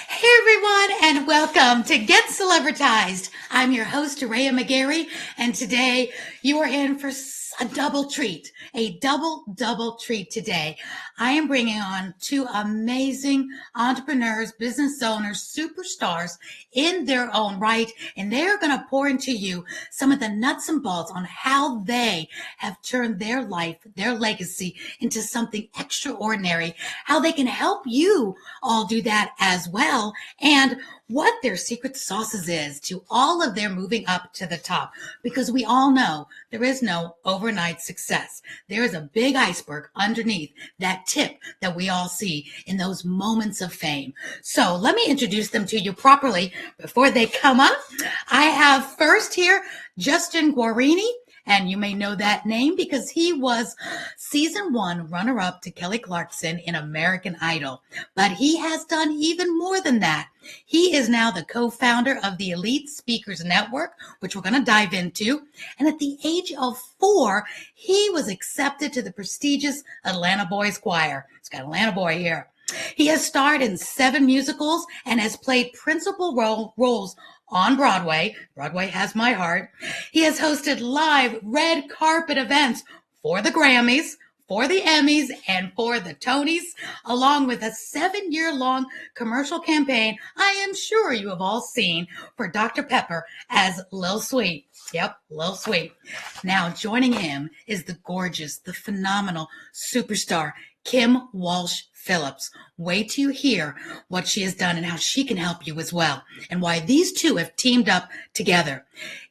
Hey everyone, and welcome to Get Celebritized. I'm your host, Aurea McGarry, and today you are in for a double treat, a double treat today. I am bringing on two amazing entrepreneurs, business owners, superstars in their own right, and they are going to pour into you some of the nuts and bolts on how they have turned their life, their legacy into something extraordinary, how they can help you all do that as well, and what their secret sauces is to all of their moving up to the top. Because we all know there is no overnight success. There is a big iceberg underneath that tip that we all see in those moments of fame. So let me introduce them to you properly before they come up. I have first here Justin Guarini. And you may know that name because he was season 1 runner-up to Kelly Clarkson in American Idol. But he has done even more than that. He is now the co-founder of the Elite Speakers Network, which we're going to dive into. And at the age of 4, he was accepted to the prestigious Atlanta Boys Choir. It's got Atlanta Boy here. He has starred in 7 musicals and has played principal roles on Broadway. Broadway has my heart. He has hosted live red carpet events for the Grammys, for the Emmys, and for the Tonys, along with a 7-year-long commercial campaign I am sure you have all seen for Dr. Pepper as Lil Sweet. Yep, Lil Sweet. Now joining him is the gorgeous, the phenomenal superstar, Kim Walsh Phillips. Wait till you hear what she has done and how she can help you as well, and why these two have teamed up together.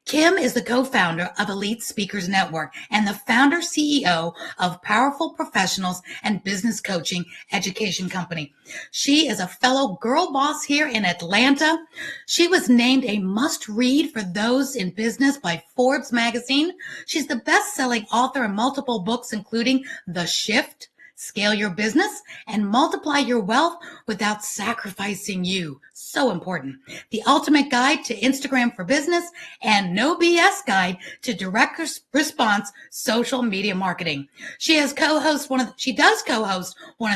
Kim is the co-founder of Elite Speakers Network and the founder CEO of Powerful Professionals and Business Coaching Education Company. She is a fellow girl boss here in Atlanta. She was named a must-read for those in business by Forbes magazine. She's the best-selling author of multiple books, including The Shift, Scale Your Business, and Multiply Your Wealth Without Sacrificing You. So important. The Ultimate Guide to Instagram for Business and No BS Guide to Direct Response Social Media Marketing. She does co-host one of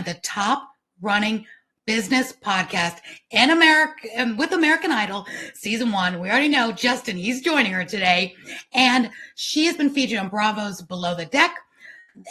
the top running business podcast in America with American Idol season 1. We already know Justin, he's joining her today. And she has been featured on Bravo's Below the Deck,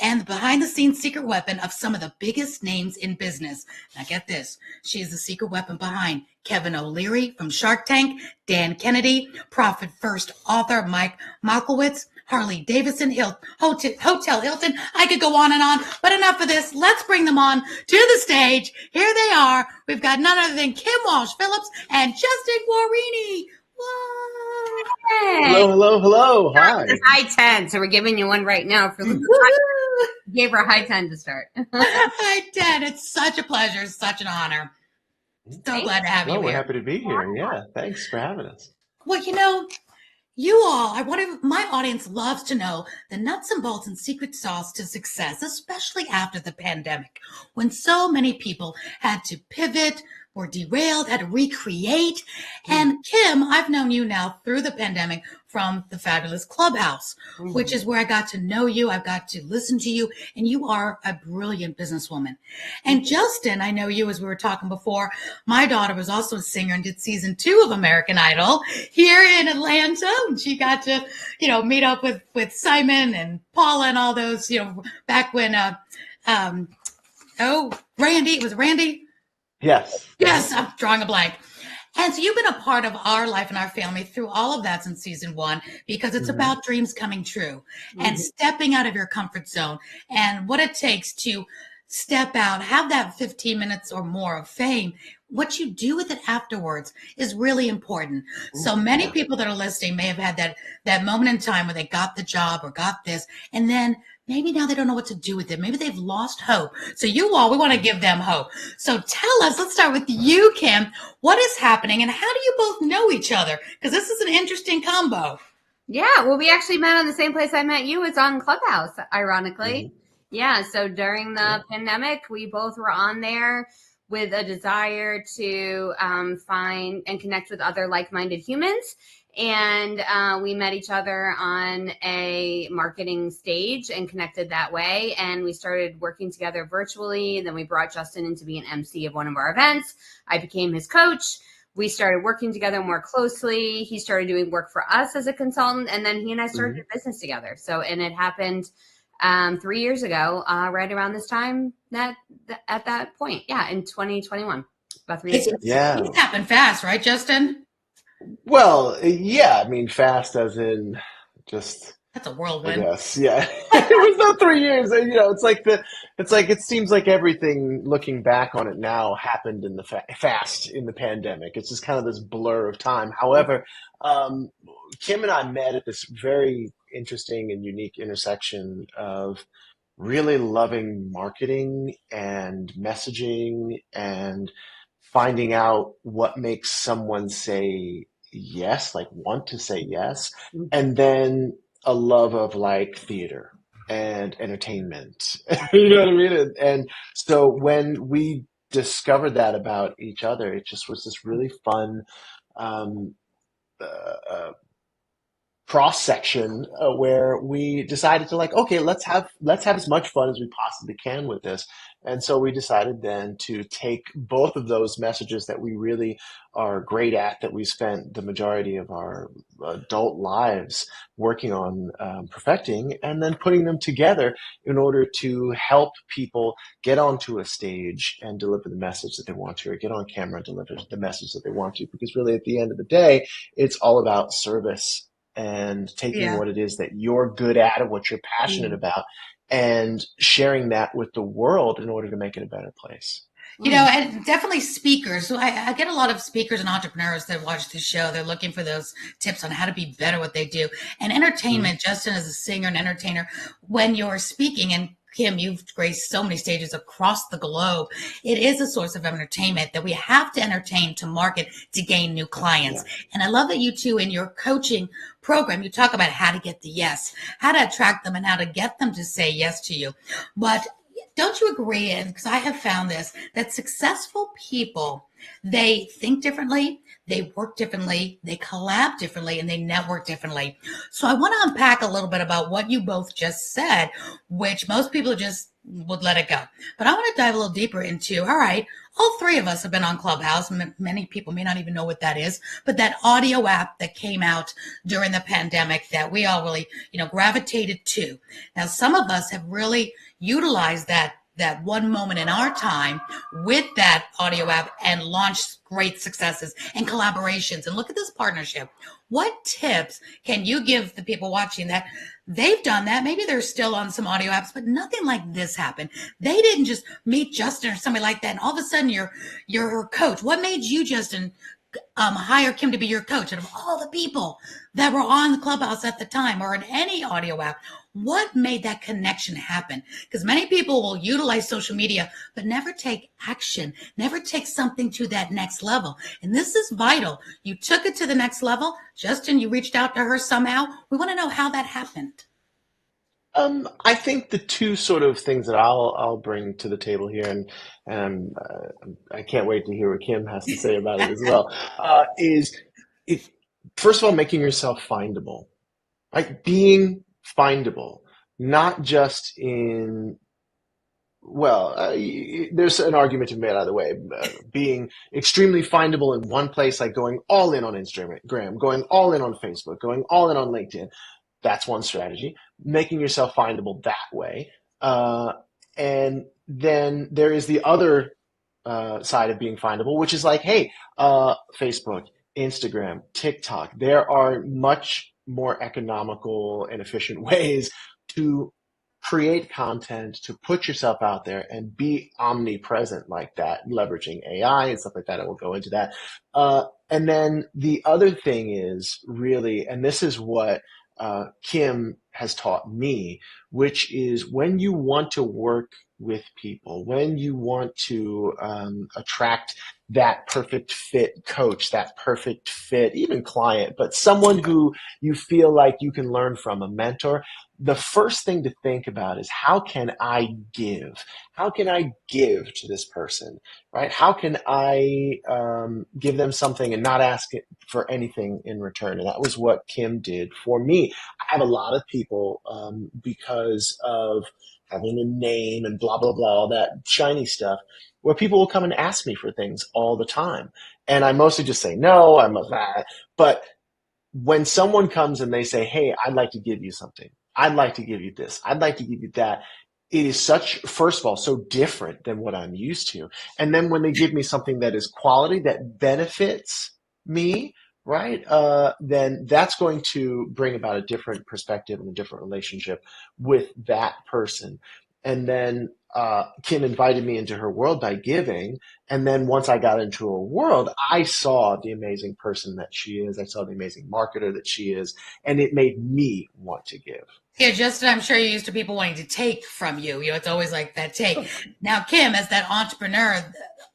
and the behind-the-scenes secret weapon of some of the biggest names in business. Now get this, she is the secret weapon behind Kevin O'Leary from Shark Tank, Dan Kennedy, Profit First author Mike Malkowitz, Harley Davidson, Hotel Hilton. I could go on and on, but enough of this. Let's bring them on to the stage. Here they are. We've got none other than Kim Walsh Phillips and Justin Guarini. Hey. Hello. Hi. It's high 10, so we're giving you one right now. Gave her a high 10 to start. High 10. It's such a pleasure. Such an honor. So glad to have you here. We're happy to be here. Yeah, thanks for having us. Well, you all, my audience loves to know the nuts and bolts and secret sauce to success, especially after the pandemic, when so many people had to pivot, were derailed, had to recreate. And Kim, I've known you now through the pandemic from the fabulous Clubhouse, which is where I got to know you. I've got to listen to you, and you are a brilliant businesswoman. And Justin, I know you, as we were talking before, my daughter was also a singer and did season 2 of American Idol here in Atlanta. And she got to, meet up with Simon and Paula and all those, back when, Randy, was it Randy? Yes. Yes, I'm drawing a blank. And so you've been a part of our life and our family through all of that since season 1, because it's about dreams coming true and stepping out of your comfort zone and what it takes to step out, have that 15 minutes or more of fame. What you do with it afterwards is really important. So many people that are listening may have had that moment in time where they got the job or got this, and then maybe now they don't know what to do with it. Maybe they've lost hope. So we want to give them hope. So tell us, let's start with you, Kim. What is happening and how do you both know each other? Because this is an interesting combo. Yeah, well, we actually met on the same place I met you. It's on Clubhouse, ironically. Yeah, so during the pandemic, we both were on there. with a desire to find and connect with other like-minded humans. And we met each other on a marketing stage and connected that way. And we started working together virtually. And then we brought Justin in to be an MC of one of our events. I became his coach. We started working together more closely. He started doing work for us as a consultant. And then he and I started a business together. So, and it happened 3 years ago, right around this time at that point. Yeah, in 2021. About 3 years ago. Yeah. It's happened fast, right, Justin? Well, yeah, I mean, fast as in just, That's a I whirlwind. guess, yeah. It was not 3 years. It seems like everything looking back on it now happened in the fast in the pandemic. It's just kind of this blur of time. However, Kim and I met at this very interesting and unique intersection of really loving marketing and messaging and finding out what makes someone say yes, like want to say yes, and then a love of like theater and entertainment. You know what I mean? And so when we discovered that about each other, it just was this really fun um, uh, cross section where we decided to like, okay, let's have as much fun as we possibly can with this. And so we decided then to take both of those messages that we really are great at, that we spent the majority of our adult lives working on perfecting, and then putting them together in order to help people get onto a stage and deliver the message that they want to, or get on camera and deliver the message that they want to. Because really, at the end of the day, it's all about service and taking what it is that you're good at and what you're passionate about and sharing that with the world in order to make it a better place. You know, and definitely speakers. So I get a lot of speakers and entrepreneurs that watch the show. They're looking for those tips on how to be better at what they do. And entertainment, Justin, as a singer and entertainer, when you're speaking, and Kim, you've graced so many stages across the globe. It is a source of entertainment that we have to entertain to market to gain new clients. And I love that you two, in your coaching program, you talk about how to get the yes, how to attract them, and how to get them to say yes to you. But don't you agree? And because I have found this, that successful people, they think differently, they work differently, they collab differently, and they network differently. So I want to unpack a little bit about what you both just said, which most people just would let it go. But I want to dive a little deeper into, all right, all three of us have been on Clubhouse. Many people may not even know what that is, but that audio app that came out during the pandemic that we all really, gravitated to. Now, some of us have really utilized that one moment in our time with that audio app and launched great successes and collaborations. And look at this partnership. What tips can you give the people watching that they've done that? Maybe they're still on some audio apps, but nothing like this happened. They didn't just meet Justin or somebody like that, and all of a sudden you're her coach. What made you, Justin, hire Kim to be your coach? Out of all the people that were on the Clubhouse at the time or in any audio app, what made that connection happen? Because many people will utilize social media, but never take action, never take something to that next level. And this is vital. You took it to the next level. Justin, you reached out to her somehow. We want to know how that happened. I think the two sort of things that I'll bring to the table here, and I can't wait to hear what Kim has to say about it as well, is first of all, making yourself findable, like being findable, not just in, there's an argument to be made either way, being extremely findable in one place, like going all in on Instagram, going all in on Facebook, going all in on LinkedIn. That's one strategy, making yourself findable that way. And then there is the other side of being findable, which is like, hey, Facebook, Instagram, TikTok, there are much more economical and efficient ways to create content, to put yourself out there and be omnipresent like that, leveraging AI and stuff like that. I will go into that. And then the other thing is really, and this is what Kim has taught me, which is when you want to work with people, when you want to attract that perfect fit coach, that perfect fit, even client, but someone who you feel like you can learn from, a mentor, the first thing to think about is, how can I give? How can I give to this person, right? How can I give them something and not ask it for anything in return? And that was what Kim did for me. I have a lot of people, because of having a name and blah, blah, blah, all that shiny stuff, where people will come and ask me for things all the time. And I mostly just say, no, I'm a that. But when someone comes and they say, hey, I'd like to give you something, I'd like to give you this, I'd like to give you that, it is such, first of all, so different than what I'm used to. And then when they give me something that is quality, that benefits me, right? Then that's going to bring about a different perspective and a different relationship with that person. And then Kim invited me into her world by giving. And then once I got into her world, I saw the amazing person that she is. I saw the amazing marketer that she is. And it made me want to give. Yeah, Justin, I'm sure you're used to people wanting to take from you. You know, it's always like that take. Now, Kim, as that entrepreneur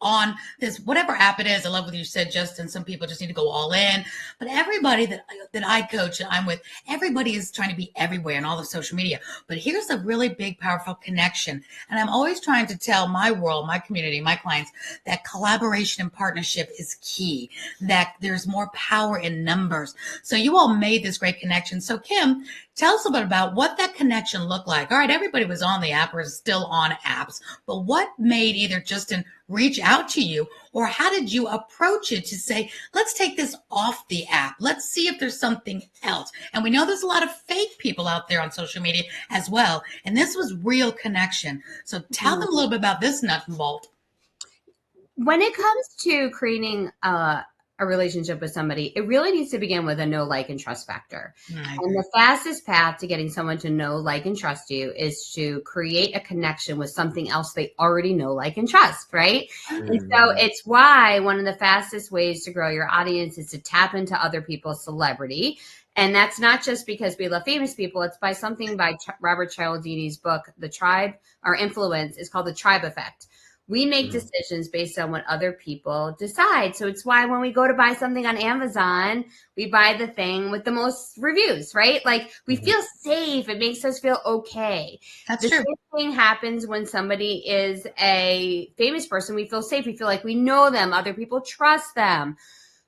on this, whatever app it is, I love what you said, Justin. Some people just need to go all in. But everybody that I coach and I'm with, everybody is trying to be everywhere and all the social media. But here's a really big, powerful connection. And I'm always trying to tell my world, my community, my clients, that collaboration and partnership is key, that there's more power in numbers. So you all made this great connection. So, Kim, tell us a bit about what that connection looked like. All right, everybody was on the app or is still on apps, but what made either Justin reach out to you, or how did you approach it to say, let's take this off the app. Let's see if there's something else. And we know there's a lot of fake people out there on social media as well. And this was real connection. So tell them a little bit about this nut and bolt. When it comes to creating a relationship with somebody, it really needs to begin with a know, like, and trust factor. And the fastest path to getting someone to know, like, and trust you is to create a connection with something else they already know, like, and trust, right? And so it's why one of the fastest ways to grow your audience is to tap into other people's celebrity. And that's not just because we love famous people. It's by something by Robert Cialdini's book, The Tribe, or Influence, is called The Tribe Effect. We make decisions based on what other people decide. So it's why when we go to buy something on Amazon, we buy the thing with the most reviews, right? Like, we feel safe. It makes us feel okay. That's true. The same thing happens when somebody is a famous person. We feel safe. We feel like we know them. Other people trust them.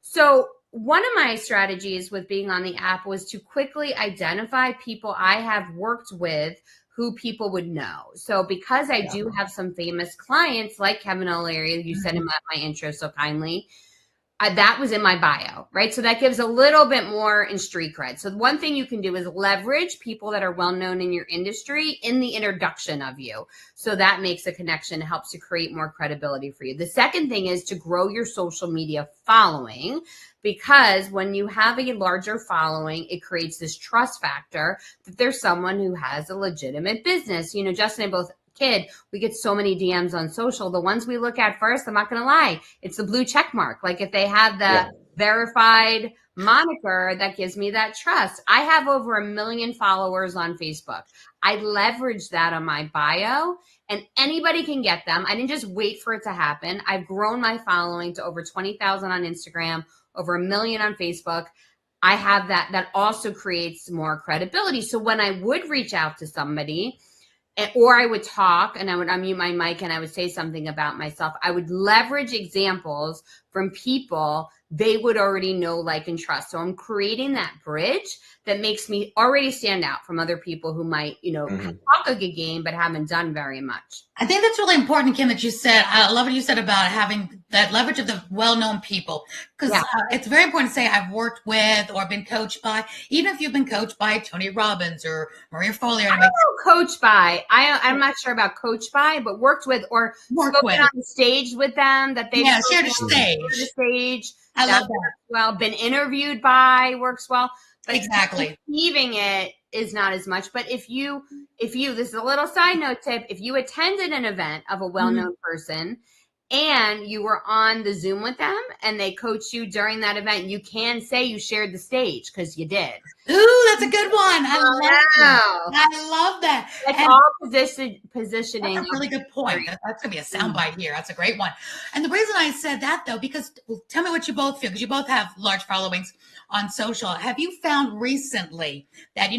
So one of my strategies with being on the app was to quickly identify people I have worked with who people would know. So because I do have some famous clients like Kevin O'Leary, you said in my intro so kindly, that was in my bio, right? So that gives a little bit more in street cred. So one thing you can do is leverage people that are well-known in your industry in the introduction of you. So that makes a connection, helps to create more credibility for you. The second thing is to grow your social media following, because when you have a larger following, it creates this trust factor that there's someone who has a legitimate business. You know, Justin and I both we get so many DMs on social. The ones we look at first, I'm not going to lie, it's the blue check mark. Like, if they have the verified moniker, that gives me that trust. I have over 1 million followers on Facebook. I leverage that on my bio, and anybody can get them. I didn't just wait for it to happen. I've grown my following to over 20,000 on Instagram, over 1 million on Facebook. I have that. That also creates more credibility. So when I would reach out to somebody, or I would talk and I would unmute my mic and I would say something about myself, I would leverage examples from people they would already know, like, and trust. So I'm creating that bridge that makes me already stand out from other people who might, you know, talk a good game, but haven't done very much. I think that's really important, Kim, that you said. I love what you said about having that leverage of the well-known people, because it's very important to say I've worked with or been coached by, even if you've been coached by Tony Robbins or Maria Foley. I don't know, coached by. I'm not sure about coached by, but worked with or spoken on the stage with them. That they've shared the stage. I love that. Well, been interviewed by works well. But exactly. Achieving it is not as much. But if you, this is a little side note tip, if you attended an event of a well-known person and you were on the Zoom with them and they coached you during that event, you can say you shared the stage because you did. Ooh, that's a good one. I love that. Wow. I love that. It's And all positioning. that's a really good point. That's going to be a soundbite here. That's a great one. And the reason I said that, though, because tell me what you both feel, because you both have large followings on social. Have you found recently that,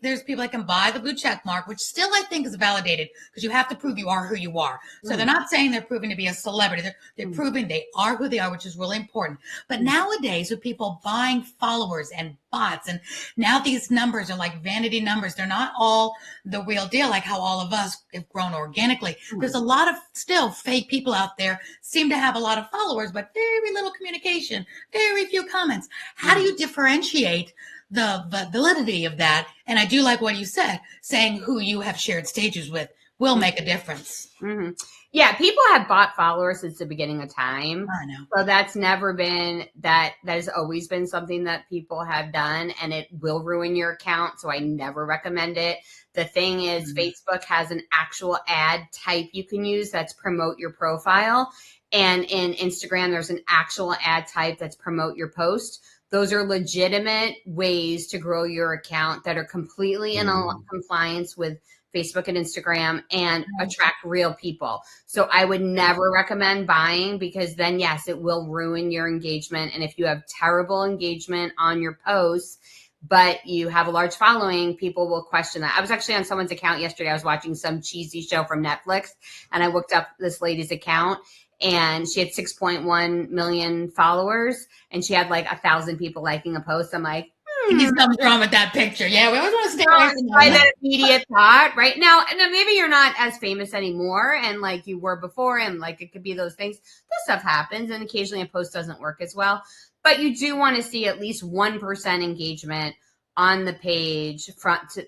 there's people that can buy the blue check mark, which still I think is validated because you have to prove you are who you are. So they're not saying they're proving to be a celebrity. They're proving they are who they are, which is really important. But nowadays with people buying followers and bots, and now these numbers are like vanity numbers. They're not all the real deal, like how all of us have grown organically. There's a lot of still fake people out there, seem to have a lot of followers, but very little communication, very few comments. How do you differentiate the validity of that? And I do like what you said, saying who you have shared stages with will make a difference. Mm-hmm. Yeah, people have bought followers since the beginning of time. I know. So that's never been that has always been something that people have done, and it will ruin your account. So I never recommend it. The thing is, Facebook has an actual ad type you can use that's promote your profile. And in Instagram, there's an actual ad type that's promote your post. Those are legitimate ways to grow your account that are completely in compliance with Facebook and Instagram and attract real people. So I would never recommend buying, because then, yes, it will ruin your engagement. And if you have terrible engagement on your posts, but you have a large following, people will question that. I was actually on someone's account yesterday. I was watching some cheesy show from Netflix, and I looked up this lady's account, and she had 6.1 million followers, and she had like 1,000 people liking a post. I'm like, Something's wrong with that picture. Yeah, we always want to stay away from that immediate thought right now. And then maybe you're not as famous anymore, and like you were before, and like it could be those things. This stuff happens, and occasionally a post doesn't work as well. But you do want to see at least 1% engagement on the page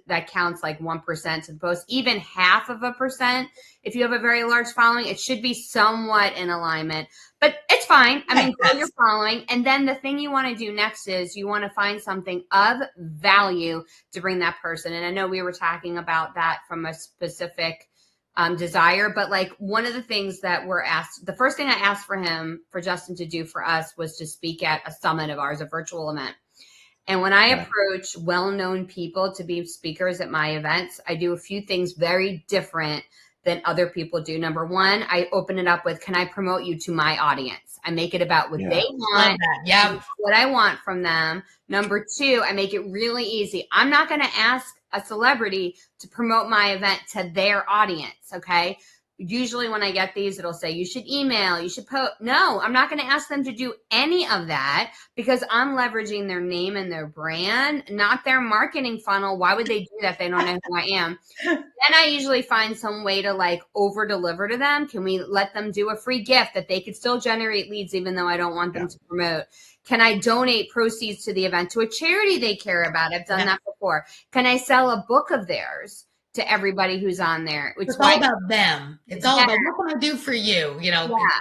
that counts like 1% to the post, even 0.5%. If you have a very large following, it should be somewhat in alignment, but it's fine. I mean, grow your following. And then the thing you want to do next is you want to find something of value to bring that person. And I know we were talking about that from a specific desire, but like one of the things that we're asked, the first thing I asked for Justin to do for us was to speak at a summit of ours, a virtual event. And when I approach well-known people to be speakers at my events, I do a few things very different than other people do. Number one, I open it up with, can I promote you to my audience? I make it about what they want, what I want from them. Number two, I make it really easy. I'm not going to ask a celebrity to promote my event to their audience, okay? Usually when I get these, it'll say, you should email, you should post. No, I'm not going to ask them to do any of that, because I'm leveraging their name and their brand, not their marketing funnel. Why would they do that? They don't know who I am. Then I usually find some way to like over deliver to them. Can we let them do a free gift that they could still generate leads, even though I don't want them to promote? Can I donate proceeds to the event to a charity they care about? I've done that before. Can I sell a book of theirs to everybody who's on there? It's all about them. It's all about what can I do for you,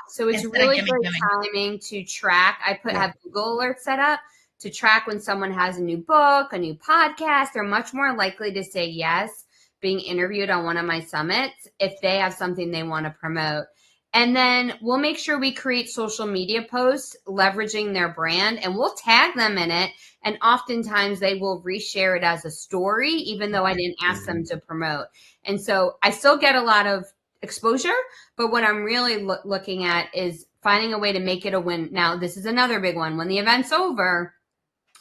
So it's really good timing to track. I have Google alerts set up to track when someone has a new book, a new podcast. They're much more likely to say yes, being interviewed on one of my summits, if they have something they want to promote. And then we'll make sure we create social media posts leveraging their brand, and we'll tag them in it. And oftentimes they will reshare it as a story, even though I didn't ask them to promote. And so I still get a lot of exposure, but what I'm really looking at is finding a way to make it a win. Now, this is another big one. When the event's over,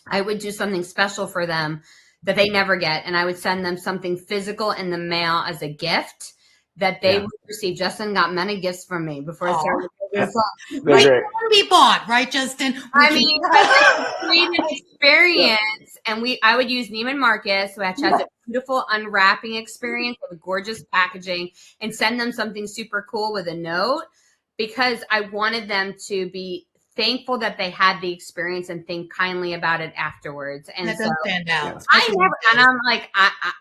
I would do something special for them that they never get. And I would send them something physical in the mail as a gift that they would receive. Justin got many gifts from me before I started this song. Right, can be bought, right, Justin? I mean, it's an experience, and I would use Neiman Marcus, which has a beautiful unwrapping experience with gorgeous packaging, and send them something super cool with a note, because I wanted them to be thankful that they had the experience and think kindly about it afterwards. And That so does stand out. I never, and I'm like,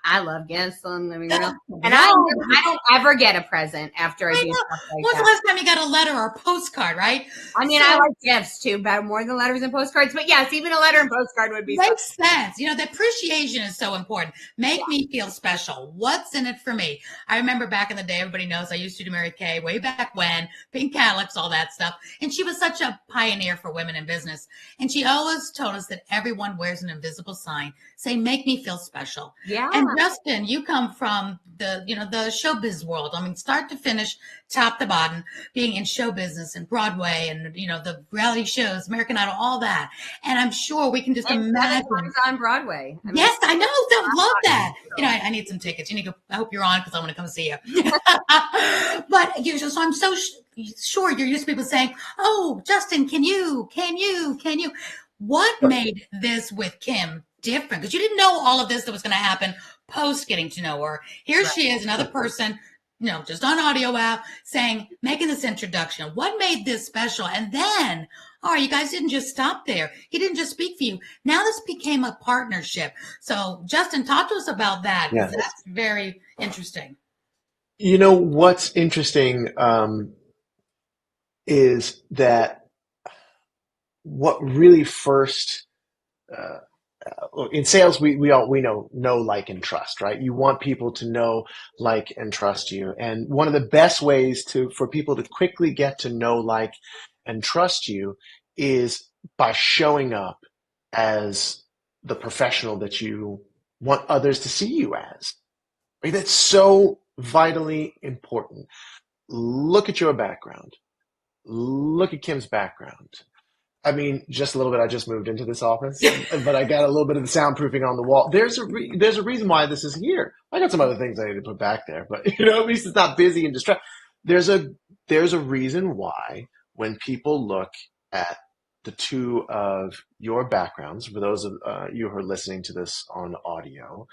I love gifts. So I'm living real, and I don't ever get a present after I do stuff like When's that. the last time you got a letter or a postcard, right? I mean, I like gifts too, but more than letters and postcards. But yes, even a letter and postcard would be makes sense. You know, the appreciation is so important. Make me feel special. What's in it for me? I remember back in the day, everybody knows I used to do Mary Kay way back when, pink Cadillacs, all that stuff. And she was such a pioneer for women in business. And she always told us that everyone wears an invisible sign saying, make me feel special. Yeah. And Justin, you come from the showbiz world. I mean, start to finish, top to bottom, being in show business and Broadway and, the reality shows, American Idol, all that. And I'm sure we can just imagine. On Broadway. Yes, I know. I love that. I need some tickets. I hope you're on because I want to come see you. But so I'm so sure you're used to people saying, oh, Justin, can you? What made this with Kim different? Because you didn't know all of this that was going to happen post getting to know her. Here she is, another person, just on audio app making this introduction. What made this special? And then, you guys didn't just stop there. He didn't just speak for you. Now this became a partnership. So Justin, talk to us about that. Yes. That's very interesting. What's interesting is that what really first in sales, we know, like, and trust, right? You want people to know, like, and trust you. And one of the best ways for people to quickly get to know, like, and trust you is by showing up as the professional that you want others to see you as. Right? That's so vitally important. Look at your background. Look at Kim's background. I mean, just a little bit. I just moved into this office, but I got a little bit of the soundproofing on the wall. There's a reason why this is here. I got some other things I need to put back there, but at least it's not busy and distracted. There's a reason why when people look at the two of your backgrounds, for those of you who are listening to this on audio,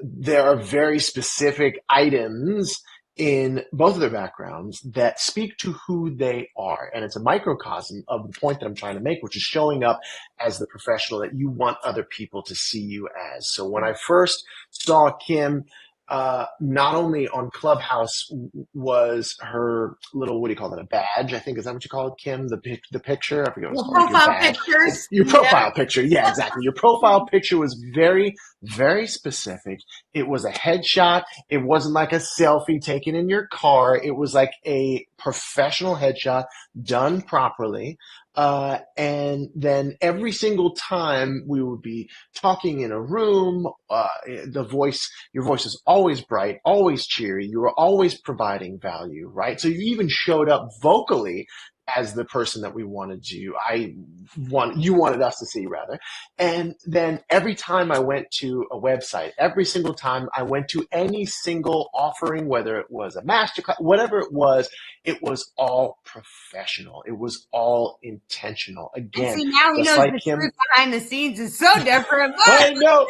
there are very specific items in both of their backgrounds that speak to who they are. And it's a microcosm of the point that I'm trying to make, which is showing up as the professional that you want other people to see you as. So when I first saw Kim, not only on Clubhouse was her little, what do you call that, a badge, I think, is that what you call it, Kim? The picture? I forget what it's called. Profile pictures. Your profile picture. Yeah, exactly. Your profile picture was very, very specific. It was a headshot. It wasn't like a selfie taken in your car. It was like a professional headshot done properly. And then every single time we would be talking in a room, your voice is always bright, always cheery. You were always providing value, right? So you even showed up vocally as the person that we wanted you wanted us to see, rather. And then every time I went to a website, every single time I went to any single offering, whether it was a masterclass, whatever it was all professional. It was all intentional. Again, and see, now he knows the truth behind the scenes is so different. I know.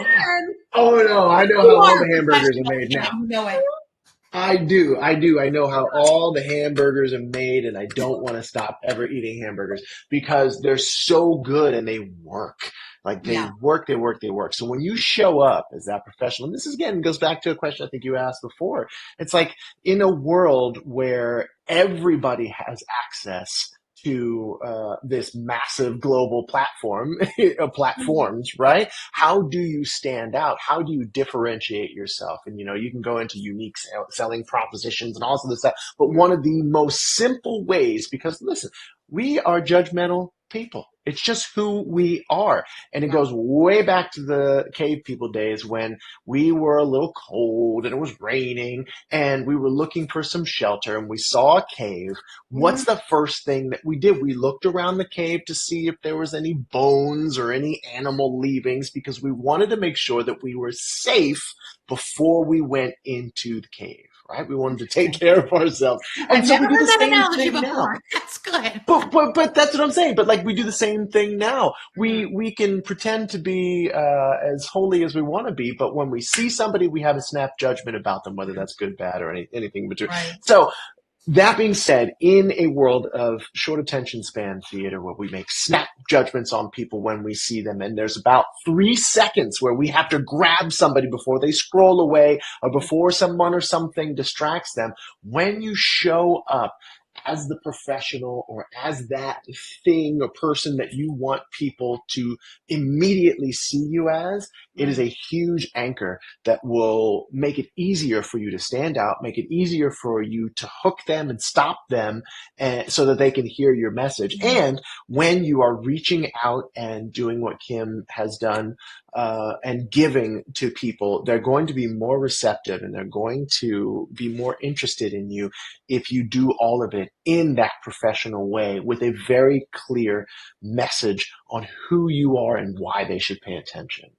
Oh no, I know how all the hamburgers are made now. Know it. I do. I know how all the hamburgers are made, and I don't want to stop ever eating hamburgers because they're so good and they work. Like they work. So when you show up as that professional, and this is, again, goes back to a question I think you asked before. It's like in a world where everybody has access to this massive global platform, platforms, right? How do you stand out? How do you differentiate yourself? And, you can go into unique selling propositions and all of this stuff. But one of the most simple ways, because listen, we are judgmental people. It's just who we are. And it goes way back to the cave people days when we were a little cold and it was raining and we were looking for some shelter and we saw a cave. What's the first thing that we did? We looked around the cave to see if there was any bones or any animal leavings because we wanted to make sure that we were safe before we went into the cave. Right? We wanted to take care of ourselves. And so we do the same thing now. That's good. But that's what I'm saying. But like we do the same thing now. We can pretend to be as holy as we want to be, but when we see somebody, we have a snap judgment about them, whether that's good, bad, or anything in between. Right. So That being said, in a world of short attention span theater where we make snap judgments on people when we see them, and there's about 3 seconds where we have to grab somebody before they scroll away or before someone or something distracts them, when you show up as the professional or as that thing or person that you want people to immediately see you as, it is a huge anchor that will make it easier for you to stand out, make it easier for you to hook them and stop them so that they can hear your message. And when you are reaching out and doing what Kim has done and giving to people, they're going to be more receptive and they're going to be more interested in you if you do all of it in that professional way with a very clear message on who you are and why they should pay attention.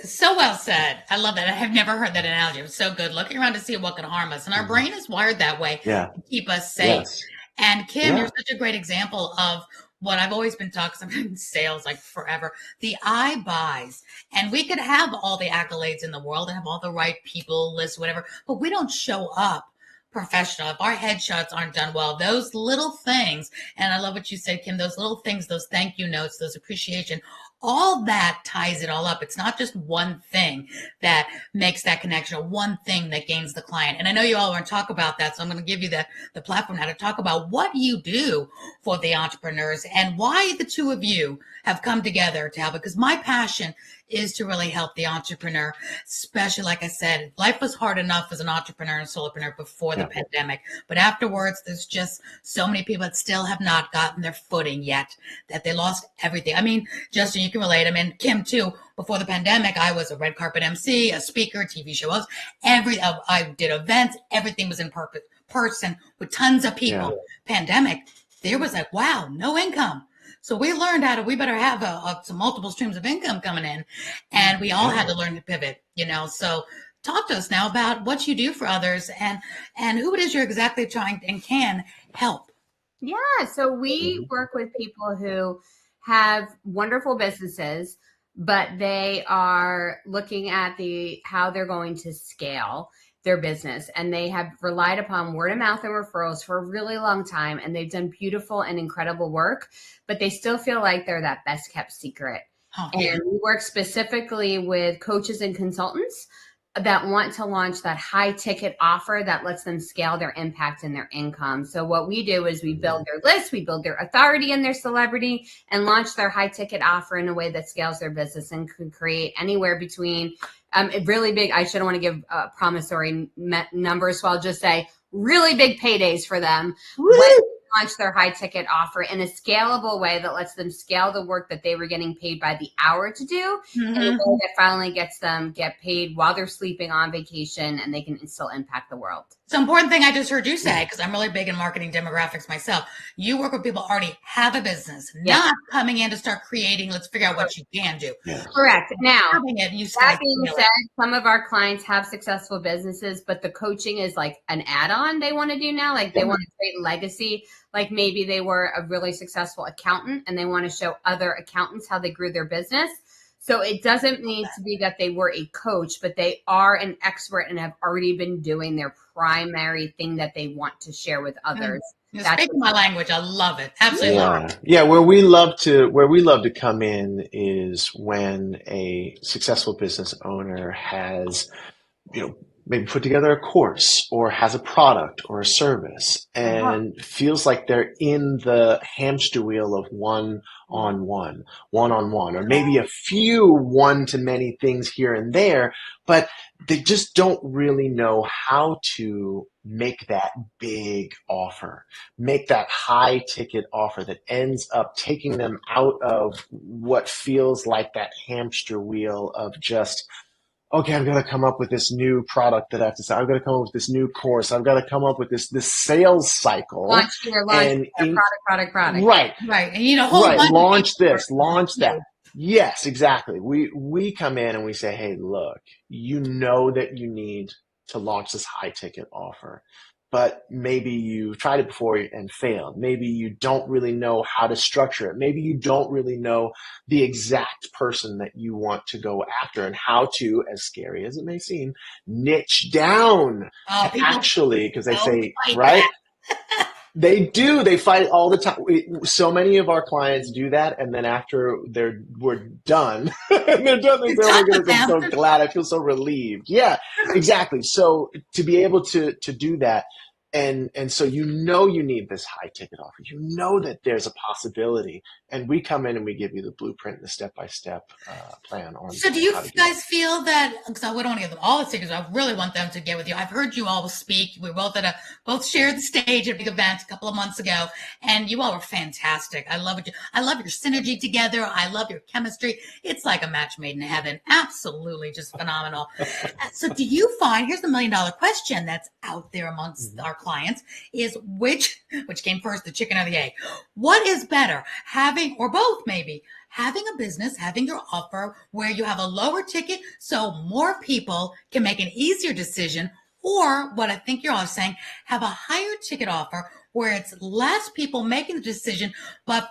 So well said. I love that. I have never heard that analogy. It was so good. Looking around to see what can harm us. And our brain is wired that way to keep us safe. Yes. And Kim, you're such a great example of what I've always been talking, because I've been in sales like forever, the I buys. And we could have all the accolades in the world and have all the right people list, whatever, but we don't show up professional. If our headshots aren't done well, those little things, and I love what you said, Kim, those little things, those thank you notes, those appreciation, all that ties it all up. It's not just one thing that makes that connection or one thing that gains the client. And I know you all want to talk about that, so I'm going to give you the platform now to talk about what you do for the entrepreneurs and why the two of you have come together to help it. Because my passion is to really help the entrepreneur, especially, like I said, life was hard enough as an entrepreneur and solopreneur before the pandemic. But afterwards, there's just so many people that still have not gotten their footing yet, that they lost everything. I mean, Justin, you can relate. I mean, Kim, too. Before the pandemic, I was a red carpet MC, a speaker, TV show host. I did events. Everything was in person with tons of people. Pandemic, there was like, wow, no income. So we learned we better have some multiple streams of income coming in, and we all had to learn to pivot, So talk to us now about what you do for others and who it is you're exactly trying and can help. Yeah. So we work with people who have wonderful businesses, but they are looking at how they're going to scale their business, and they have relied upon word of mouth and referrals for a really long time, and they've done beautiful and incredible work, but they still feel like they're that best kept secret. And we work specifically with coaches and consultants that want to launch that high ticket offer that lets them scale their impact and their income. So what we do is we build their list, we build their authority and their celebrity, and launch their high ticket offer in a way that scales their business and can create anywhere between really big. I shouldn't want to give promissory numbers, so I'll just say really big paydays for them. Launch their high ticket offer in a scalable way that lets them scale the work that they were getting paid by the hour to do in a way that finally gets them get paid while they're sleeping on vacation, and they can still impact the world. It's an important thing I just heard you say, because I'm really big in marketing demographics myself. You work with people who already have a business, not coming in to start creating, let's figure out what you can do. Correct. Now, that being said, some of our clients have successful businesses, but the coaching is like an add-on they want to do now. Like they want to create legacy. Like maybe they were a really successful accountant and they want to show other accountants how they grew their business. So it doesn't need to be that they were a coach, but they are an expert and have already been doing their primary thing that they want to share with others. You're speaking my language. I love it. Absolutely love it. Yeah. Where we love to come in is when a successful business owner has, maybe put together a course or has a product or a service and feels like they're in the hamster wheel of one-on-one, or maybe a few one-to-many things here and there, but they just don't really know how to make that big offer, make that high ticket offer that ends up taking them out of what feels like that hamster wheel of just, okay, I've got to come up with this new product that I have to sell. I've got to come up with this new course. I've got to come up with this sales cycle. Launch product. Right. Right. And a whole bunch launch this, launch that. Yes, exactly. We come in and we say, hey, look, you know that you need to launch this high ticket offer. but maybe you tried it before and failed. Maybe you don't really know how to structure it. Maybe you don't really know the exact person that you want to go after and how to, as scary as it may seem, niche down Oh, to people actually, because they don't say, fight right? that. They do. They fight all the time. So many of our clients do that, and then after we're done, and they're done, they You're say, "Oh my done with goodness, I'm them. so glad. I feel so relieved." Yeah, exactly. So to be able to do that, and so you need this high ticket offer. You know that there's a possibility, and we come in and we give you the blueprint and the step-by-step plan So do on you how to do it. guys feel that, because I wouldn't want to give them all the tickets, I really want them to get with you. I've heard you all speak. We both shared the stage at a big event a couple of months ago, and you all were fantastic. I love it. I love your synergy together. I love your chemistry. It's like a match made in heaven. Absolutely just phenomenal. So do you find, here's the $1 million question that's out there amongst our clients, is which came first, the chicken or the egg? What is better, having, or both maybe, having a business, having your offer where you have a lower ticket so more people can make an easier decision, or what I think you're all saying, have a higher ticket offer where it's less people making the decision, but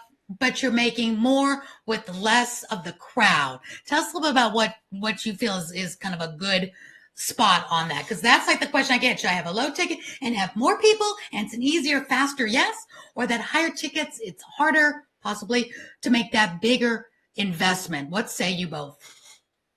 you're making more with less of the crowd. Tell us a little bit about what you feel is kind of a good spot on that, because that's like the question I get. Should I have a low ticket and have more people and it's an easier, faster yes, or that higher tickets, it's harder possibly to make that bigger investment? What say you both?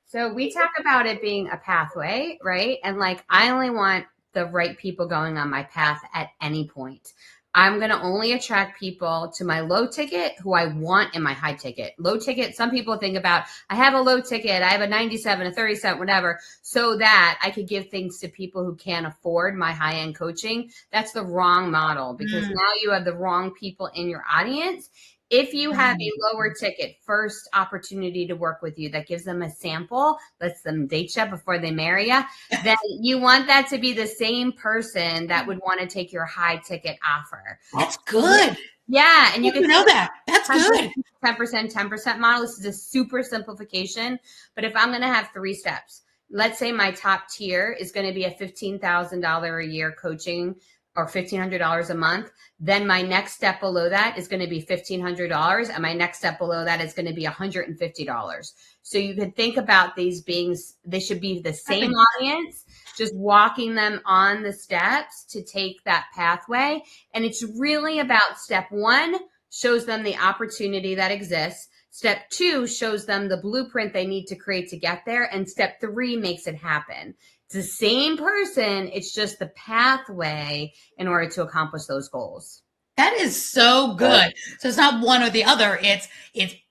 So we talk about it being a pathway, right? And like, I only want the right people going on my path at any point. I'm going to only attract people to my low ticket who I want in my high ticket. Low ticket, some people think about, I have a low ticket, I have a 97, a 37, whatever, so that I could give things to people who can't afford my high end coaching. That's the wrong model, because now you have the wrong people in your audience. If you have a lower ticket, first opportunity to work with you that gives them a sample, lets them date you before they marry you, then you want that to be the same person that would want to take your high ticket offer. That's good. Yeah. And you can know that. That's good. 10%, 10% model. This is a super simplification. But if I'm going to have 3 steps, let's say my top tier is going to be a $15,000 a year coaching or $1,500 a month, then my next step below that is going to be $1,500, and my next step below that is going to be $150. So you can think about these being, they should be the same audience, just walking them on the steps to take that pathway. And it's really about step 1, shows them the opportunity that exists. Step 2 shows them the blueprint they need to create to get there. And step 3 makes it happen. It's the same person. It's just the pathway in order to accomplish those goals. That is so good. So it's not one or the other. It's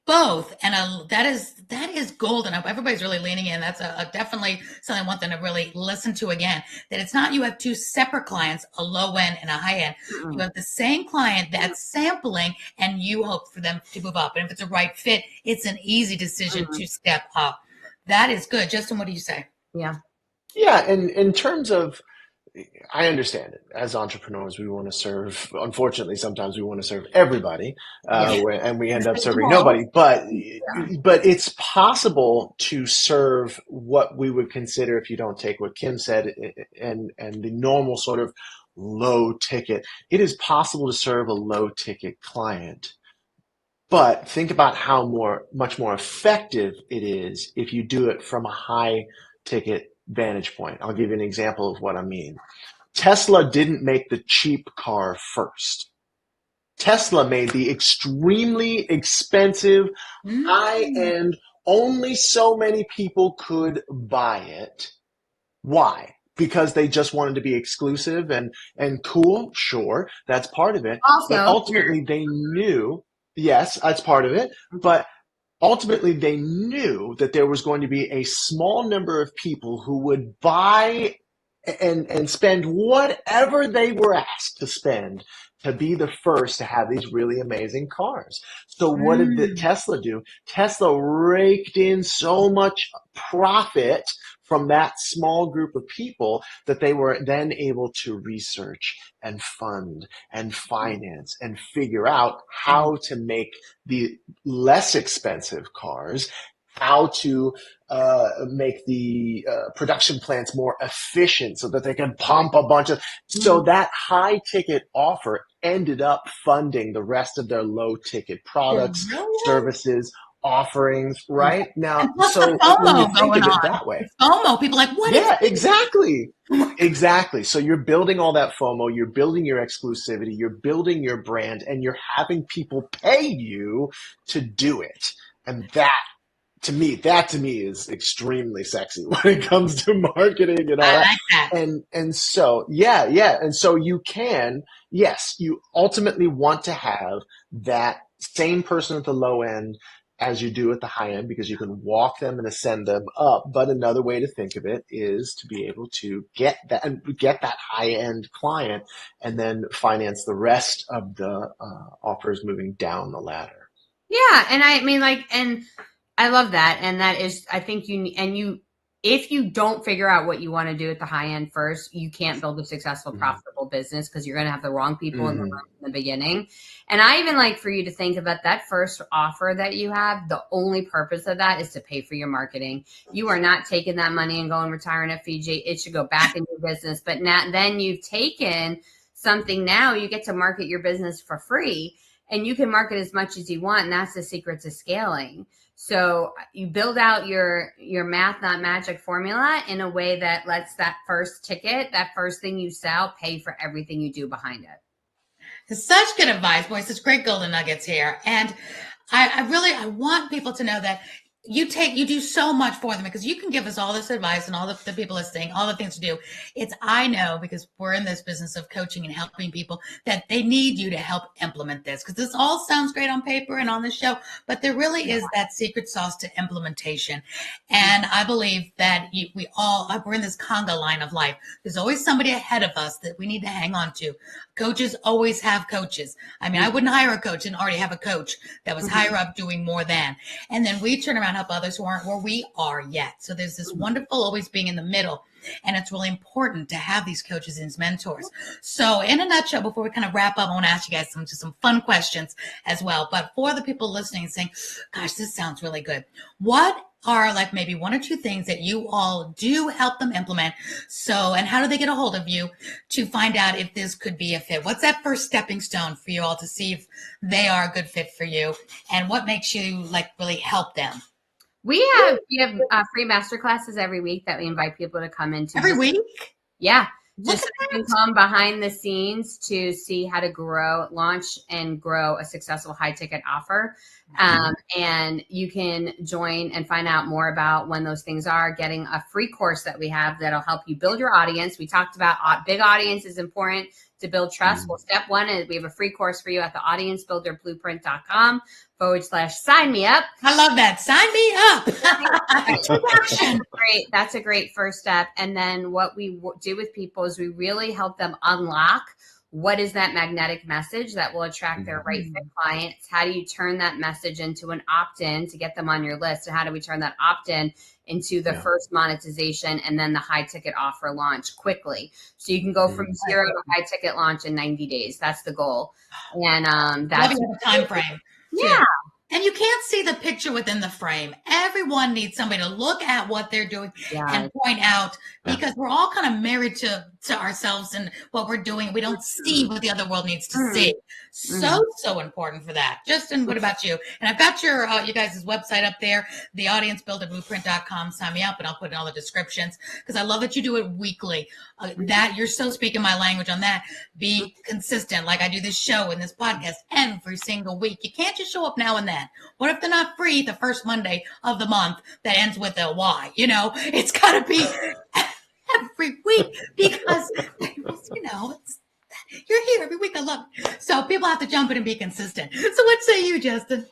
both, and that is golden. Everybody's really leaning in. That's a definitely something I want them to really listen to again. That it's not you have 2 separate clients, a low end and a high end. You have the same client that's sampling, and you hope for them to move up. And if it's a right fit, it's an easy decision to step up. That is good. Justin, what do you say? Yeah. Yeah, and in terms of, I understand it. As entrepreneurs, we want to serve. Unfortunately, sometimes we want to serve everybody, and we end up serving nobody. But it's possible to serve what we would consider, if you don't take what Kim said, and the normal sort of low ticket. It is possible to serve a low ticket client. But think about how much more effective it is if you do it from a high ticket vantage point. I'll give you an example of what I mean. Tesla didn't make the cheap car first. Tesla made the extremely expensive, high-end, only so many people could buy it. Why? Because they just wanted to be exclusive and cool? Sure, that's part of it. Also, but ultimately they knew, yes, that's part of it, but ultimately they knew that there was going to be a small number of people who would buy and spend whatever they were asked to spend to be the first to have these really amazing cars. So what did Tesla do? Tesla raked in so much profit from that small group of people that they were then able to research and fund and finance and figure out how to make the less expensive cars how to make the production plants more efficient so that they can pump a bunch of. So that high ticket offer ended up funding the rest of their low ticket products, services, offerings, right? Now, And plus the so when you FOMO think going of it on. that way, FOMO, people are like, what is yeah, it? exactly. Exactly. So you're building all that FOMO, you're building your exclusivity, you're building your brand, and you're having people pay you to do it. And that to me is extremely sexy when it comes to marketing and all I that. like that. And so yeah. And so you can, yes, you ultimately want to have that same person at the low end as you do at the high end because you can walk them and ascend them up. But another way to think of it is to be able to get that high end client and then finance the rest of the offers moving down the ladder. Yeah, and I mean, like, and I love that, and that is, I think if you don't figure out what you want to do at the high end first, you can't build a successful, profitable business because you're going to have the wrong people in the room in the beginning. And I even like for you to think about that first offer that you have. The only purpose of that is to pay for your marketing. You are not taking that money and going retiring at Fiji. It should go back into your business. But now, then you've taken something. Now you get to market your business for free. And you can market as much as you want, and that's the secret to scaling. So you build out your math, not magic formula in a way that lets that first ticket, that first thing you sell, pay for everything you do behind it. It's such good advice, boy. Such great golden nuggets here. And I want people to know that you do so much for them because you can give us all this advice and all the people listening, all the things to do. I know because we're in this business of coaching and helping people that they need you to help implement this because this all sounds great on paper and on the show, but there really is that secret sauce to implementation. And I believe that we're in this conga line of life. There's always somebody ahead of us that we need to hang on to. Coaches always have coaches. I mean, I wouldn't hire a coach and already have a coach that was higher up doing more than. And then we turn around and help others who aren't where we are yet. So there's this wonderful always being in the middle. And it's really important to have these coaches and these mentors. So in a nutshell, before we kind of wrap up, I want to ask you guys some fun questions as well. But for the people listening and saying, gosh, this sounds really good. What are like maybe one or two things that you all do help them implement? So, and how do they get a hold of you to find out if this could be a fit? What's that first stepping stone for you all to see if they are a good fit for you? And what makes you like really help them? We have free master classes every week that we invite people to come into. Every week? Yeah. Just so you can come behind the scenes to see how to launch and grow a successful high ticket offer. And you can join and find out more about when those things are, getting a free course that we have that'll help you build your audience. We talked about big audience is important to build trust. Well, step one is we have a free course for you at the audiencebuilderblueprint.com/sign me up. I love that. Sign me up. That's a great first step. And then what we do with people is we really help them unlock what is that magnetic message that will attract their right fit clients. How do you turn that message into an opt-in to get them on your list? And how do we turn that opt-in into the first monetization and then the high ticket offer launch quickly? So you can go from 0 to high ticket launch in 90 days. That's the goal. And that's the time frame. Yeah. And you can't see the picture within the frame. Everyone needs somebody to look at what they're doing and point out because we're all kind of married to ourselves and what we're doing. We don't see what the other world needs to see. So important for that. Justin, what about you? And I've got your you guys' website up there, theaudiencebuilderblueprint.com. Sign me up and I'll put in all the descriptions because I love that you do it weekly. That you're so speaking my language on that. Be consistent. Like I do this show and this podcast every single week. You can't just show up now and then. What if they're not free the first Monday of the month that ends with a Y? It's got to be every week because, you're here every week. I love it. So people have to jump in and be consistent. So what say you, Justin?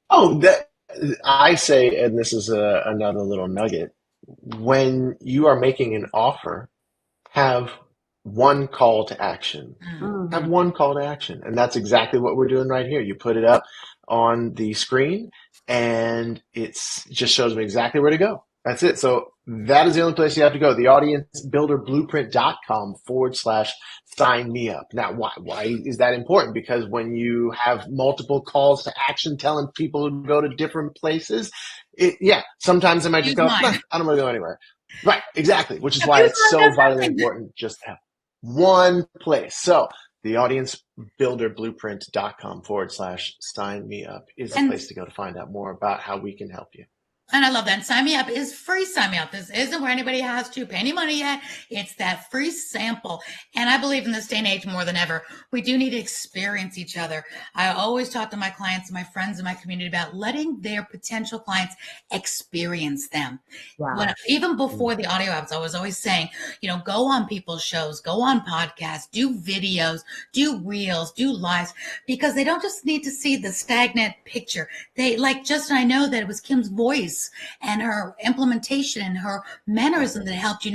I say, and this is another little nugget, when you are making an offer, have one call to action. Have one call to action. And that's exactly what we're doing right here. You put it up on the screen and it just shows me exactly where to go. That's it. So that is the only place you have to go. The audiencebuilderblueprint.com/sign me up. Now, why is that important? Because when you have multiple calls to action telling people to go to different places, sometimes they might just Use go, "Nah, mine. I don't want to go anywhere." Right, exactly, which is If why use it's mine so does vitally nothing. important just to have one place. So the audiencebuilderblueprint.com/sign me up is the And place to go to find out more about how we can help you. And I love that. And Sign Me Up is free. Sign Me Up. This isn't where anybody has to pay any money yet. It's that free sample. And I believe in this day and age more than ever, we do need to experience each other. I always talk to my clients and my friends in my community about letting their potential clients experience them. Wow. Even before the audio apps, I was always saying, go on people's shows, go on podcasts, do videos, do reels, do lives, because they don't just need to see the stagnant picture. They, like Justin, I know that it was Kim's voice and her implementation and her mannerism that helped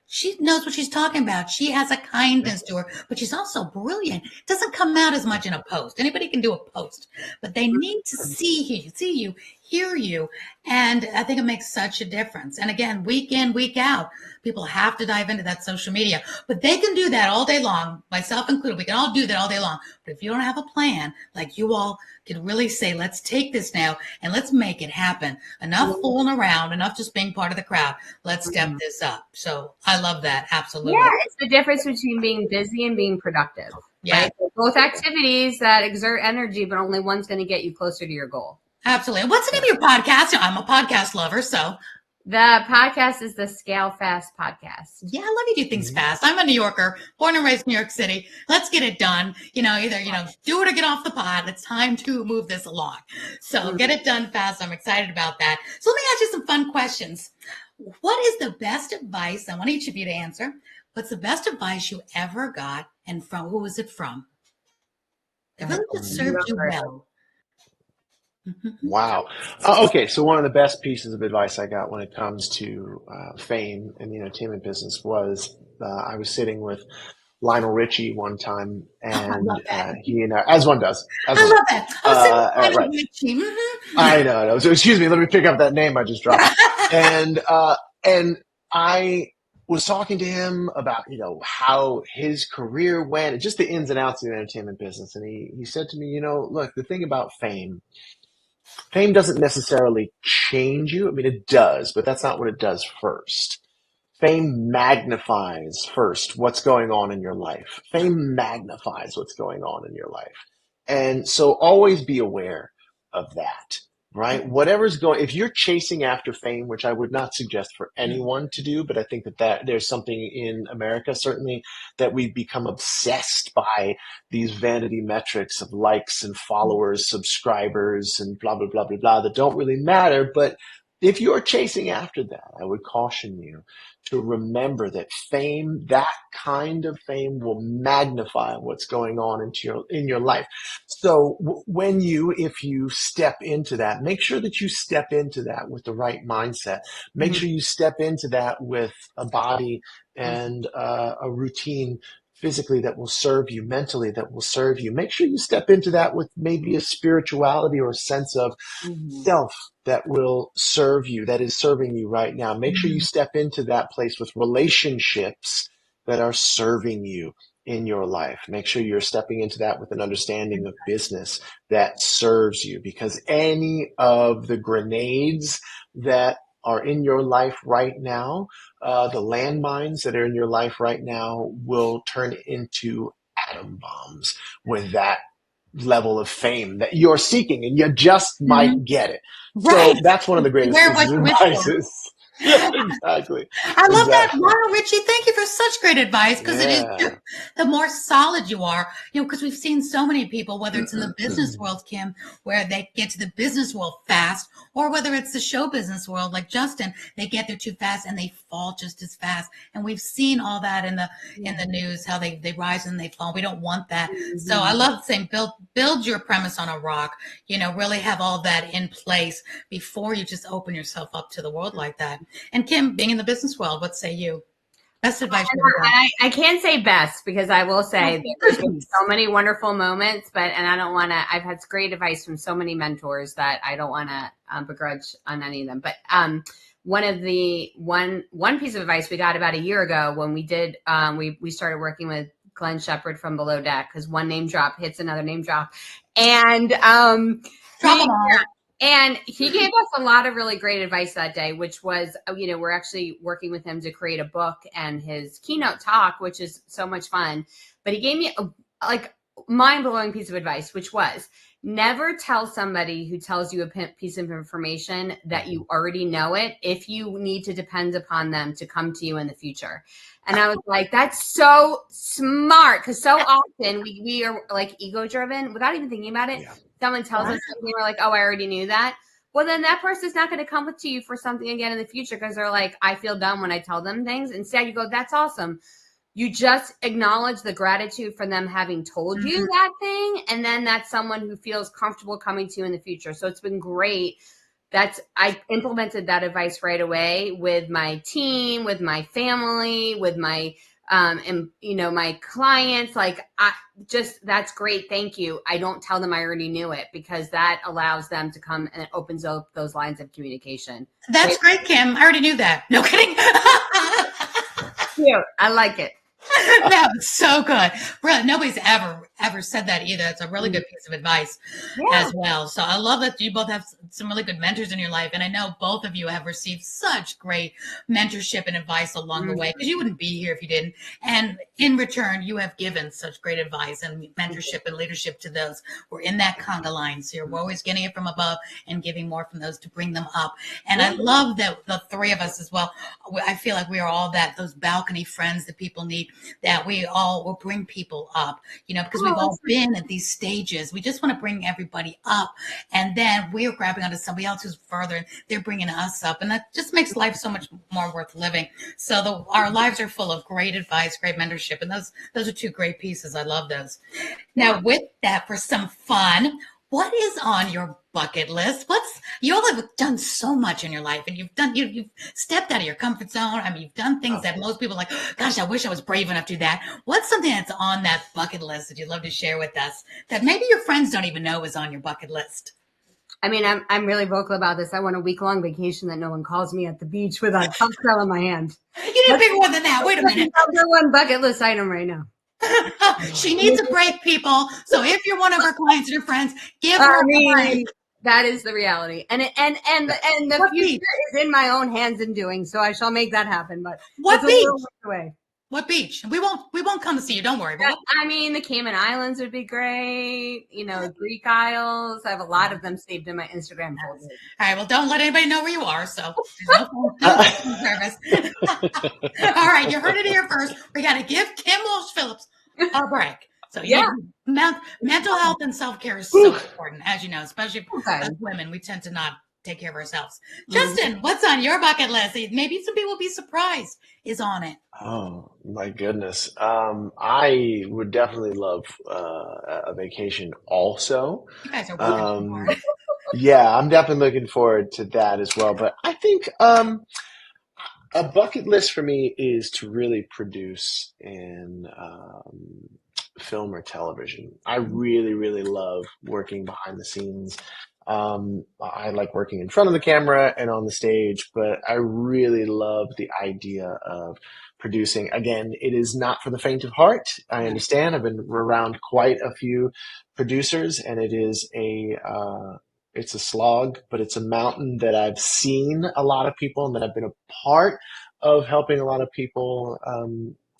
she knows what she's talking about. She has a kindness to her, but she's also brilliant. It doesn't come out as much in a post. Anybody can do a post, but they need to see you, hear you. And I think it makes such a difference. And again, week in, week out, people have to dive into that social media, but they can do that all day long, myself included. We can all do that all day long. But if you don't have a plan, like you all could really say, let's take this now and let's make it happen. Enough fooling around, enough just being part of the crowd. Let's step this up. So I love that. Absolutely. Yeah, it's the difference between being busy and being productive. Yeah. Right? Both activities that exert energy, but only one's going to get you closer to your goal. Absolutely. And what's the name of your podcast? I'm a podcast lover, so. The podcast is the Scale Fast podcast. Yeah, let me do things fast. I'm a New Yorker, born and raised in New York City. Let's get it done. Either, do it or get off the pod. It's time to move this along. So get it done fast. I'm excited about that. So let me ask you some fun questions. What is the best advice? I want each of you to answer. What's the best advice you ever got, and from who was it from? It really just served you well. Wow. Okay, so one of the best pieces of advice I got when it comes to fame in the entertainment business was I was sitting with Lionel Richie one time, and he and I, as one does. I love that. I was sitting with Lionel Richie. I know. So excuse me. Let me pick up that name I just dropped. and I was talking to him about how his career went, and just the ins and outs of the entertainment business. And he said to me, look, the thing about fame doesn't necessarily change you. I mean, it does, but that's not what it does first. Fame magnifies first what's going on in your life. Fame magnifies what's going on in your life. And so always be aware of that, right? Whatever's going, if you're chasing after fame, which I would not suggest for anyone to do, but I think that there's something in America, certainly, that we've become obsessed by these vanity metrics of likes and followers, subscribers, and blah, blah, blah, blah, blah, that don't really matter. But if you're chasing after that, I would caution you to remember that fame, that kind of fame, will magnify what's going on in your life. So if you step into that, make sure that you step into that with the right mindset. Make sure you step into that with a body and a routine physically that will serve you, mentally that will serve you. Make sure you step into that with maybe a spirituality or a sense of self that will serve you, that is serving you right now. Make sure you step into that place with relationships that are serving you in your life. Make sure you're stepping into that with an understanding of business that serves you, because any of the grenades that are in your life right now, the landmines that are in your life right now, will turn into atom bombs with that level of fame that you're seeking, and you just might get it. Right. So that's one of the greatest pieces of advice. Yeah, exactly. I love that. Wow, Richie, thank you for such great advice, because it is the more solid you are, because we've seen so many people, whether it's in the business world, Kim, where they get to the business world fast, or whether it's the show business world like Justin, they get there too fast and they fall just as fast. And we've seen all that in the news, how they rise and they fall. We don't want that. So I love saying build your premise on a rock, really have all that in place before you just open yourself up to the world like that. And Kim, being in the business world, what say you? Best advice you ever got. I can't say best because I will say that there's been so many wonderful moments, and I don't want to. I've had great advice from so many mentors that I don't want to begrudge on any of them. But one piece of advice we got about a year ago when we did we started working with Glenn Shepard from Below Deck, because one name drop hits another name drop, and Drop them all. and he gave us a lot of really great advice that day, which was, we're actually working with him to create a book and his keynote talk, which is so much fun. But he gave me a mind-blowing piece of advice, which was never tell somebody who tells you a piece of information that you already know it if you need to depend upon them to come to you in the future. And I was like, that's so smart, because so often we are like ego driven without even thinking about it. Yeah. Someone tells us something, we're like, oh, I already knew that. Well, then that person's not going to come to you for something again in the future because they're like, I feel dumb when I tell them things. Instead, you go, that's awesome. You just acknowledge the gratitude for them having told you that thing. And then that's someone who feels comfortable coming to you in the future. So it's been great. I implemented that advice right away with my team, with my family, with my my clients. Like, that's great. Thank you. I don't tell them I already knew it, because that allows them to come, and it opens up those lines of communication. That's great, Kim. I already knew that. No kidding. Cute. I like it. That was so good. Really, nobody's ever said that either. It's a really good piece of advice as well. So I love that you both have some really good mentors in your life. And I know both of you have received such great mentorship and advice along the way, because you wouldn't be here if you didn't. And in return, you have given such great advice and mentorship and leadership to those who are in that conga line. So you're always getting it from above and giving more from those to bring them up. And I love that the three of us as well, I feel like we are all those balcony friends that people need, that we all will bring people up, because we've all been at these stages. We just want to bring everybody up, and then we're grabbing onto somebody else who's further, and they're bringing us up, and that just makes life so much more worth living. So our lives are full of great advice, great mentorship, and those are two great pieces. I love those. Now, with that, for some fun, what is on your bucket list? You all have done so much in your life, and you've stepped out of your comfort zone. I mean, you've done things that most people are like, gosh, I wish I was brave enough to do that. What's something that's on that bucket list that you'd love to share with us that maybe your friends don't even know is on your bucket list? I mean, I'm really vocal about this. I want a week-long vacation that no one calls me at the beach with a cocktail in my hand. You need a bigger one than that. Wait a minute. Number one bucket list item right now. She needs a break, people. So if you're one of our clients or your friends, give her a break. That is the reality, and the future is in my own hands in doing so. I shall make that happen. But what beach? What beach? We won't come to see you. Don't worry. I mean, the Cayman Islands would be great. Greek Isles. I have a lot of them saved in my Instagram folders. All right. Well, don't let anybody know where you are. So no service. All right. You heard it here first. We got to give Kim Walsh Phillips a break. So mental health and self-care is so important, as you know, especially as women. We tend to not take care of ourselves. Justin, what's on your bucket list? Maybe some people will be surprised is on it. Oh my goodness. I would definitely love a vacation also. You guys are working hard. Yeah, I'm definitely looking forward to that as well. But I think a bucket list for me is to really produce in film or television. I really, really love working behind the scenes. I like working in front of the camera and on the stage, but I really love the idea of producing. Again, it is not for the faint of heart. I understand. I've been around quite a few producers, and it's a slog, but it's a mountain that I've seen a lot of people, and that I've been a part of helping a lot of people.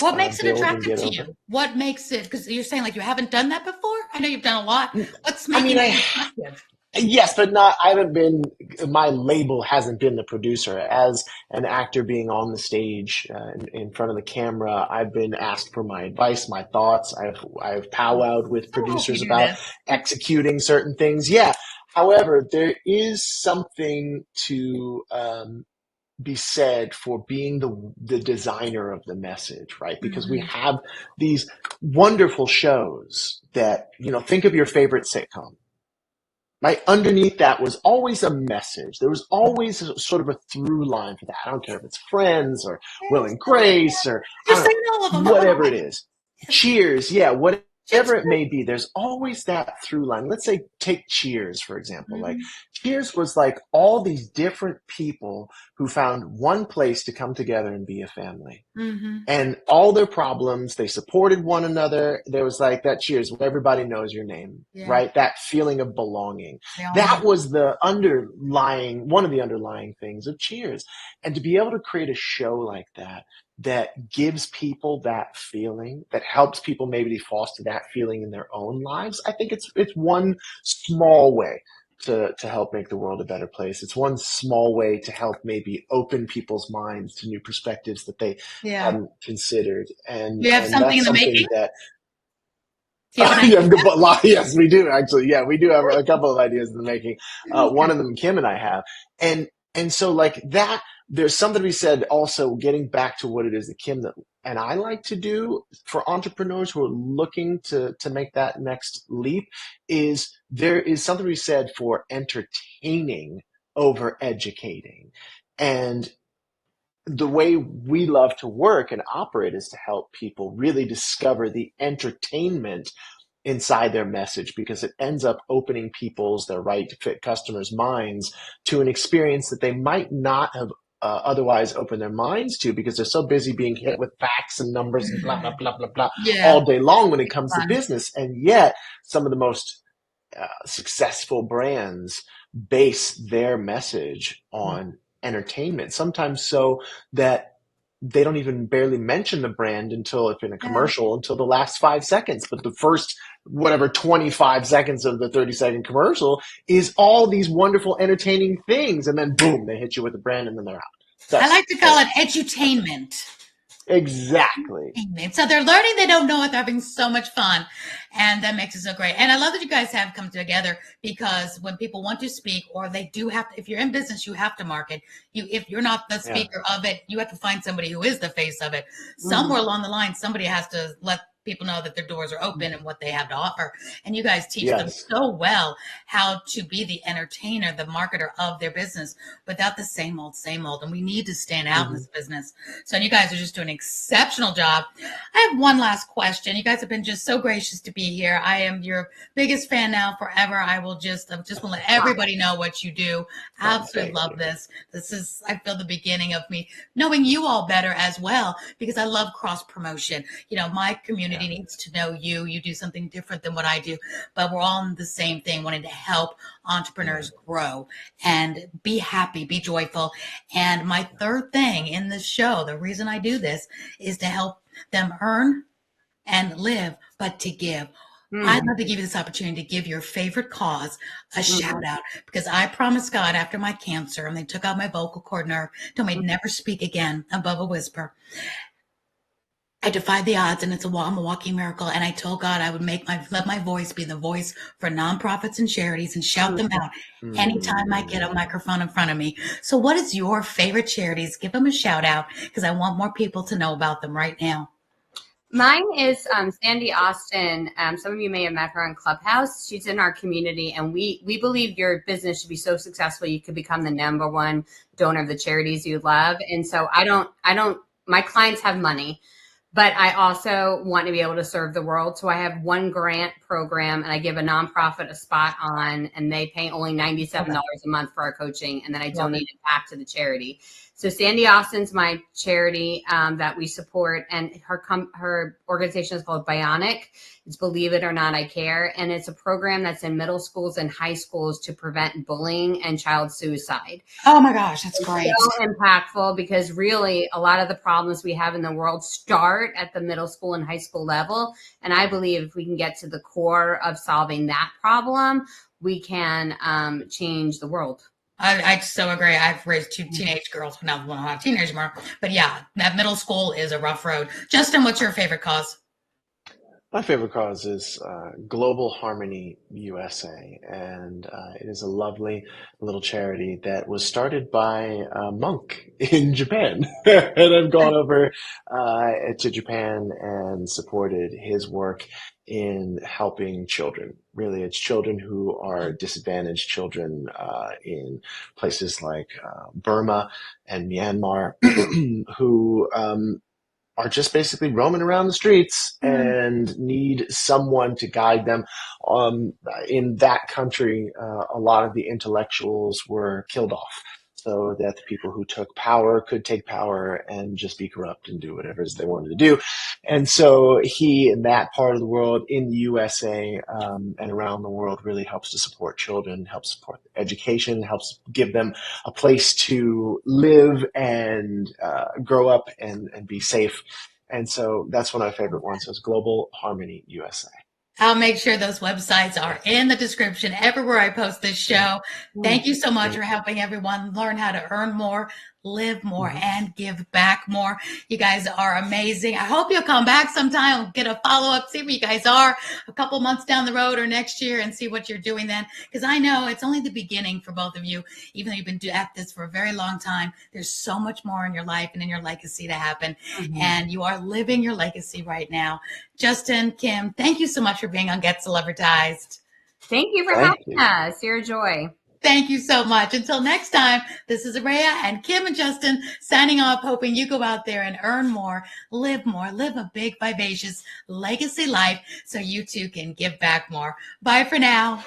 What makes it attractive to you? What makes it, because you're saying like you haven't done that before? I know you've done a lot. What's making it attractive? Yes, but my label hasn't been the producer. As an actor being on the stage in front of the camera, I've been asked for my advice, my thoughts. I've powwowed with producers about executing certain things. Yeah. However, there is something to be said for being the designer of the message, right? Because we have these wonderful shows that, think of your favorite sitcom. right? Underneath that was always a message. There was always sort of a through line for that. I don't care if it's Friends or Will and Grace or I Just don't say know, all of them. whatever it is. Yes. Cheers, yeah, whatever Cheers. it may be, there's always that through line. Let's say take Cheers, for example. Like Mhm. Cheers was like all these different people who found one place to come together and be a family. Mhm. And all their problems, they supported one another. There was like that Cheers, where everybody knows your name, Yeah. right? That feeling of belonging. They all That know. was one of the underlying things of Cheers. And to be able to create a show like that, that gives people that feeling, that helps people maybe foster that feeling in their own lives, I think it's one small way to help make the world a better place. It's one small way to help maybe open people's minds to new perspectives that they Yeah. hadn't considered. Do you have And something that's in the something making? that Do you have an yeah, idea? yes, we do actually. Yeah, we do have a couple of ideas in the making. One Okay. of them, Kim and I have, and so like that. There's something to be said. Also, getting back to what it is that Kim and I like to do for entrepreneurs who are looking to make that next leap. Is there is something to be said for entertaining over educating, and the way we love to work and operate is to help people really discover the entertainment inside their message, because it ends up opening their right to fit customers' minds to an experience that they might not have otherwise opened their minds to, because they're so busy being hit with facts and numbers and blah, blah, blah, blah, blah Yeah. all day long when it comes to Fun. business. And yet some of the most successful brands base their message on entertainment, sometimes so that they don't even barely mention the brand until, if in a Yeah. commercial, until the last 5 seconds. But the first, whatever, 25 seconds of the 30-second commercial is all these wonderful, entertaining things. And then boom, they hit you with the brand and then they're out. I That's like to call it edutainment. exactly. So they're learning, they don't know it, they're having so much fun, and that makes it so great. And I love that you guys have come together, because when people want to speak, or they do have to, if you're in business, you have to market. If you're not the Yeah. speaker of it, you have to find somebody who is the face of it. Mm-hmm. Somewhere along the line, somebody has to let people know that their doors are open and what they have to offer. And you guys teach them Yes. so well how to be the entertainer, the marketer of their business, without the same old, same old. And we need to stand out in this business. So you guys are just doing an exceptional job. I have one last question. You guys have been just so gracious to be here. I am your biggest fan now, forever. I just want to let everybody know what you do. Absolutely love this. This is, I feel, the beginning of me knowing you all better as well, because I love cross promotion. You know, my community needs to know you. You do something different than what I do, but we're all in the same thing, wanting to help entrepreneurs grow and be happy, be joyful. And my third thing in this show, the reason I do this, is to help them earn and live, but to give. I'd love to give you this opportunity to give your favorite cause a shout out, because I promised God after my cancer, and they took out my vocal cord nerve, told me I'd never speak again above a whisper. I defied the odds, and I'm a walking miracle. And I told God I would let my voice be the voice for nonprofits and charities, and shout them out anytime I get a microphone in front of me. So what is your favorite charities? Give them a shout out, because I want more people to know about them right now. Mine is Sandy Austin. Some of you may have met her on Clubhouse. She's in our community, and we believe your business should be so successful you could become the #1 donor of the charities you love. And so I don't. My clients have money, but I also want to be able to serve the world. So I have one grant program, and I give a nonprofit a spot on, and they pay only $97 a month for our coaching, and then I donate it back to the charity. So Sandy Austin's my charity that we support, and her organization is called Bionic. It's Believe It or Not, I Care, and it's a program that's in middle schools and high schools to prevent bullying and child suicide. Oh my gosh, that's great. So impactful, because really a lot of the problems we have in the world start at the middle school and high school level. And I believe if we can get to the core of solving that problem, we can change the world. I so agree. I've raised 2 teenage girls. Now, well, not teenagers anymore, but yeah, that middle school is a rough road. Justin, what's your favorite cause? My favorite cause is Global Harmony USA, and it is a lovely little charity that was started by a monk in Japan. And I've gone over to Japan and supported his work in helping children. Really, it's children who are disadvantaged children in places like Burma and Myanmar who are just basically roaming around the streets and need someone to guide them. In that country, a lot of the intellectuals were killed off so that the people who took power could take power and just be corrupt and do whatever it is they wanted to do. And so he, in that part of the world, in the USA and around the world, really helps to support children, helps support education, helps give them a place to live and grow up and be safe. And so that's one of my favorite ones. So it's Global Harmony USA. I'll make sure those websites are in the description everywhere I post this show. Thank you so much for helping everyone learn how to earn more, live more, and give back more. You guys are amazing. I hope you'll come back sometime. We'll get a follow-up, see where you guys are a couple months down the road or next year and see what you're doing then. Because I know it's only the beginning for both of you. Even though you've been at this for a very long time, there's so much more in your life and in your legacy to happen. And you are living your legacy right now. Justin, Kim, thank you so much for being on Get Celebritized. Thank you for having us. You're a joy. Thank you so much. Until next time, this is Aurea and Kim and Justin signing off, hoping you go out there and earn more, live a big, vivacious legacy life so you too can give back more. Bye for now.